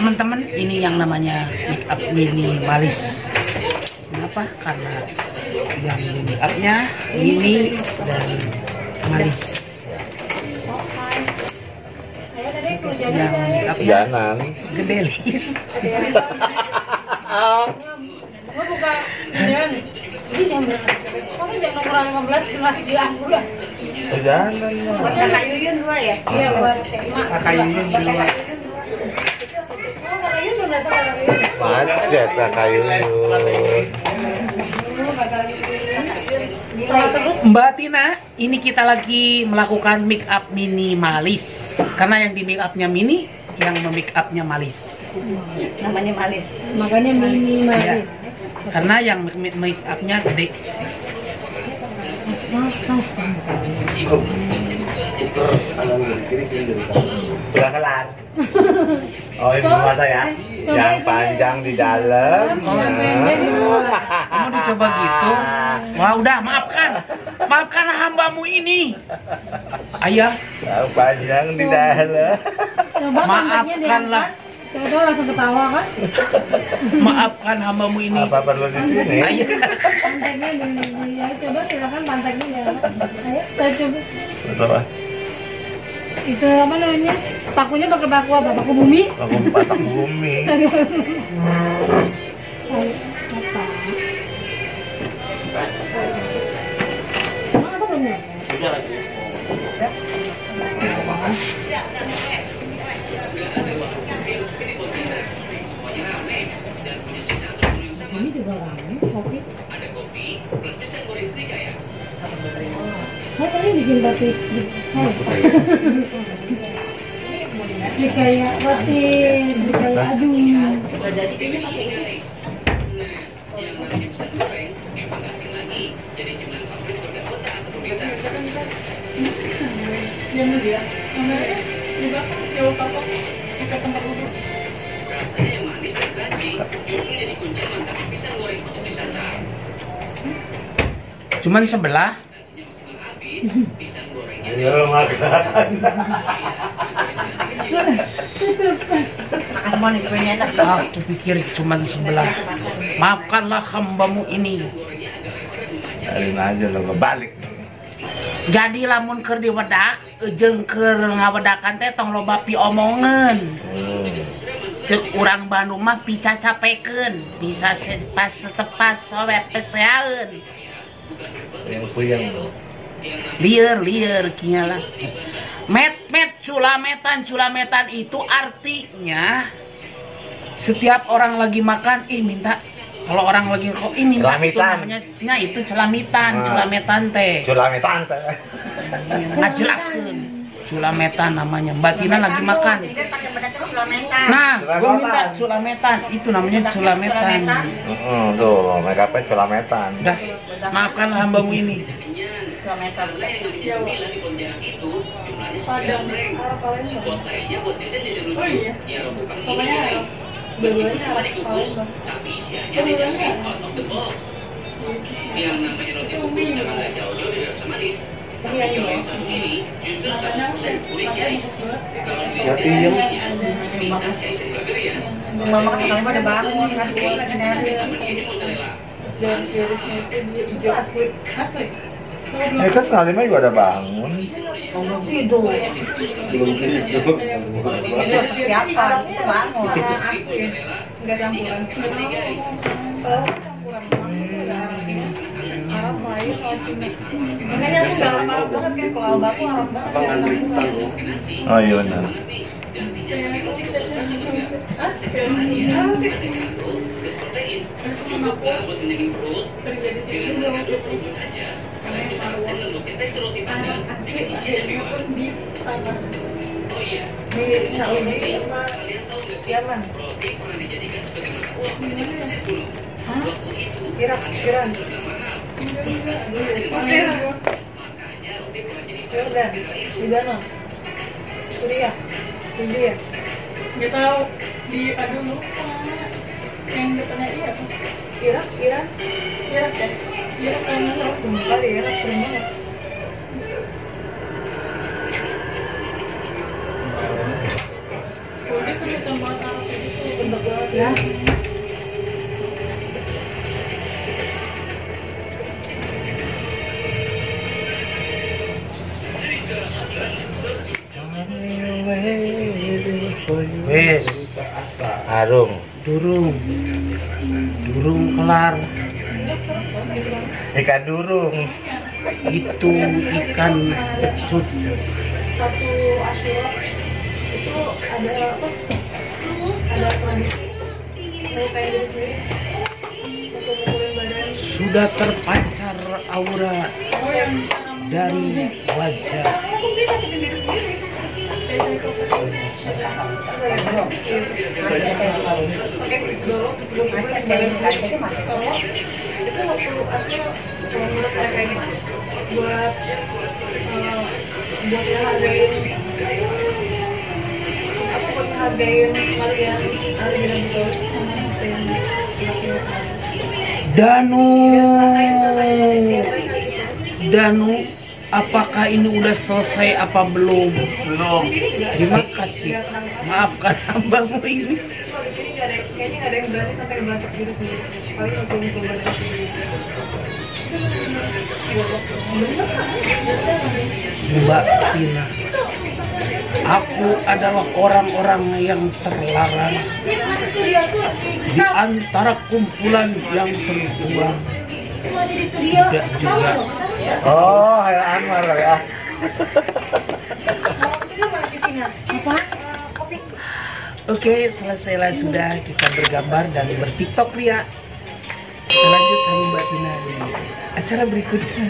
teman-teman, ini yang namanya make up minimalis. Kenapa? Karena yang make upnya mini dan malis. Yang make upnya gedelis. Gua buka jalan. Ini jam berapa? Pokoknya jam nomor 15 masih di aku dah. Jangan. Buat Kakak Yuyun 2 ya? Iya, buat Kakak Yuyun 2. Oh, Kakak Yuyun belum datang, Kakak Yuyun. Macet Kakak Yuyun. Terus Mbak Tina, ini kita lagi melakukan make up minimalis. Karena yang di make upnya mini, yang make upnya malis. namanya malis. makanya minimalis. Karena yang make upnya gede. Udah kelar. Oh ini mata ya, yang panjang di dalam. Kamu dicoba gitu? Wah udah, maafkan hambamu ini. Ayah, Yang panjang di dalam. Coba maafkanlah. Coba langsung ketawa kan? Maafkan hambamu ini. Apa perlu di sini? Ayah. Panteknya ya, coba silakan panteknya diangkat. Ayo, saya coba. Coba. Itu apa namanya? Pakunya pakai paku apa? Paku bumi? Aku patok bumi. Ayo, apa? Emang apa belum ya? Ini juga ramai kopi. Ada kopi plus pisang goreng serika ya. Oh, tadi bikin batik di kayak roti, di kayak adung. Udah jadi ini pakai ini. Diam dulu ya. Kameranya di belakang jauh kapok ke tempat duduk. Rasanya yang manis dan crunchy, justru jadi kunci mantapnya pisang goreng untuk disantap. Cuman sebelah. Pisang gorengnya Ayo makan. Makan semua nih, kuenya enak. Aku pikir cuman sebelah. Maafkanlah hambamu ini. Cariin aja lo ngebalik. Jadi lamun keur diwedak, jeung keur ngawedakan teh tong loba pi omongan. Cek urang Bandung mah pica capekeun, bisa pas setepas sowe peseaeun. Yang puyeng lo. Lieur kinya lah. Met culametan itu artinya setiap orang lagi makan minta. Kalau orang lagi rokok minta itu Celamitan. namanya itu celamitan, culametan teh. Culametan teh. Ngajelaskeun. Culametan namanya. Mbak Tina lagi makan. Jadi kan pakai bedak terus culametan. Nah, gua minta culametan. Itu namanya culametan. Tuh, make upnya culametan. Udah, maafkan hambamu ini. Culametan. Padang oh iya. Pokoknya dua-duanya yang namanya roti kubis memang gak jauh-jauh dari rasa manis. Tapi kalau yang satu ini justru 100% gurih guys. Kalau dilihat dari isinya, pintas kayak isi burger ya. Mama kan kali udah bangun kan dia lagi dari. Namanya ini mozzarella. garis-garisnya itu dia hijau asli. Kan sekali mah juga ada bangun. Belum tidur. Siapa? Bangun. Asli, nggak campuran. Kalau campuran banget itu ada Arab, Melayu, sama Cina. Makanya aku nggak Arab banget kan, kalau Albaku Arab banget. Oh iya benar. Asik. Kerja di sini belum di Saudi apa Yaman? Iran. Mesir. Jordan, Libanon, Suriah, India. Nggak tahu di aduh lupa yang depannya iya. Irak ya? Irak kan sumpah di Irak sering banget. Udah tuh bisa bahasa Arab gitu. Ya. Wes, Arung. Durung kelar. Ikan durung. Itu ikan pecut. Satu Asyura itu ada apa? Ada tradisi melukain diri sendiri, mukul-mukulin badan. Sudah terpancar aura Oh yang dari wajah. hukum dia nyakitin diri sendiri. Oke, dorong, Macet dari tadi macet. itu waktu Asyura menurut mereka ini buat ngehargain apa, buat ngehargain kalian gitu sama yang Danu, apakah ini udah selesai apa belum? Belum. di sini juga Terima kasih. Maafkan hambamu ini. kalau di sini nggak ada, kayaknya nggak ada yang berani sampai ngebasok diri sendiri, paling mukul badan sendiri. Mbak Tina, aku adalah orang-orang yang terlarang Masih studio tuh si di antara kumpulan yang terbuang. masih di studio. Tidak juga. Oh, kayak Anwar kali ya. Oke, selesailah sudah kita bergambar dan bertiktok Ria. Kita lanjut sama Mbak Tina di acara berikutnya.